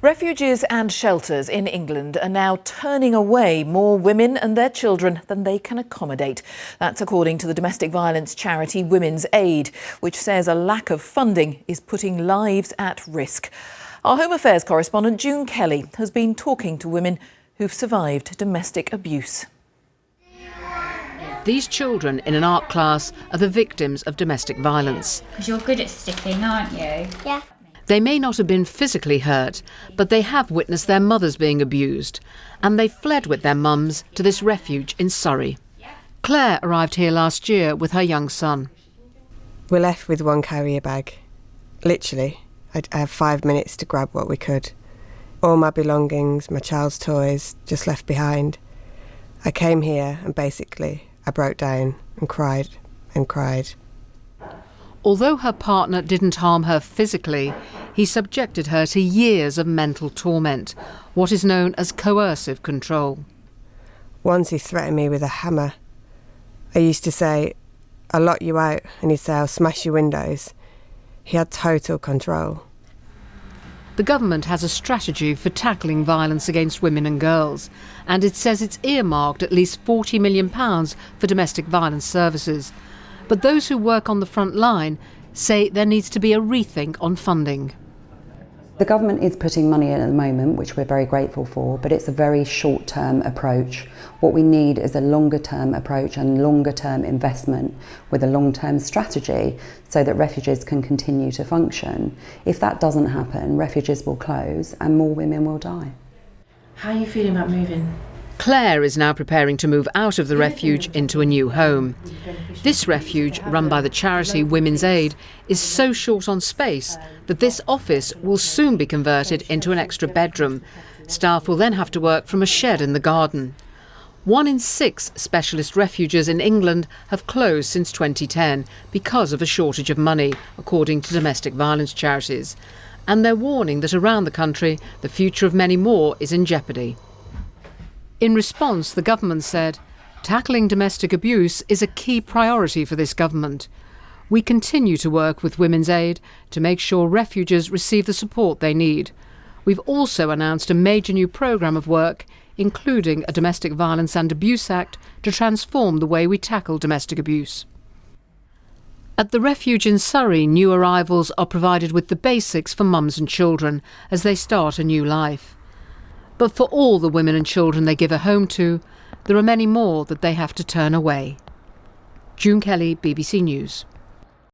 Refuges and shelters in England are now turning away more women and their children than they can accommodate. That's according to the domestic violence charity Women's Aid, which says a lack of funding is putting lives at risk. Our Home Affairs correspondent June Kelly has been talking to women who've survived domestic abuse. These children in an art class are the victims of domestic violence. Because you're good at sticking, aren't you? Yeah. They may not have been physically hurt, but they have witnessed their mothers being abused, and they fled with their mums to this refuge in Surrey. Claire arrived here last year with her young son. We left with one carrier bag. Literally, I'd have 5 minutes to grab what we could. All my belongings, my child's toys, just left behind. I came here and basically I broke down and cried and cried. Although her partner didn't harm her physically, he subjected her to years of mental torment, what is known as coercive control. Once he threatened me with a hammer. I used to say, "I'll lock you out," and he'd say, "I'll smash your windows." He had total control. The government has a strategy for tackling violence against women and girls, and it says it's earmarked at least £40 million for domestic violence services. But those who work on the front line say there needs to be a rethink on funding. The government is putting money in at the moment, which we're very grateful for, but it's a very short-term approach. What we need is a longer-term approach and longer-term investment with a long-term strategy so that refuges can continue to function. If that doesn't happen, refuges will close and more women will die. How are you feeling about moving? Claire is now preparing to move out of the refuge into a new home. This refuge, run by the charity Women's Aid, is so short on space that this office will soon be converted into an extra bedroom. Staff will then have to work from a shed in the garden. 1 in 6 specialist refuges in England have closed since 2010 because of a shortage of money, according to domestic violence charities. And they're warning that around the country, the future of many more is in jeopardy. In response, the government said, tackling domestic abuse is a key priority for this government. We continue to work with Women's Aid to make sure refugees receive the support they need. We've also announced a major new programme of work, including a Domestic Violence and Abuse Act, to transform the way we tackle domestic abuse. At the refuge in Surrey, new arrivals are provided with the basics for mums and children as they start a new life. But for all the women and children they give a home to, there are many more that they have to turn away. June Kelly, BBC News.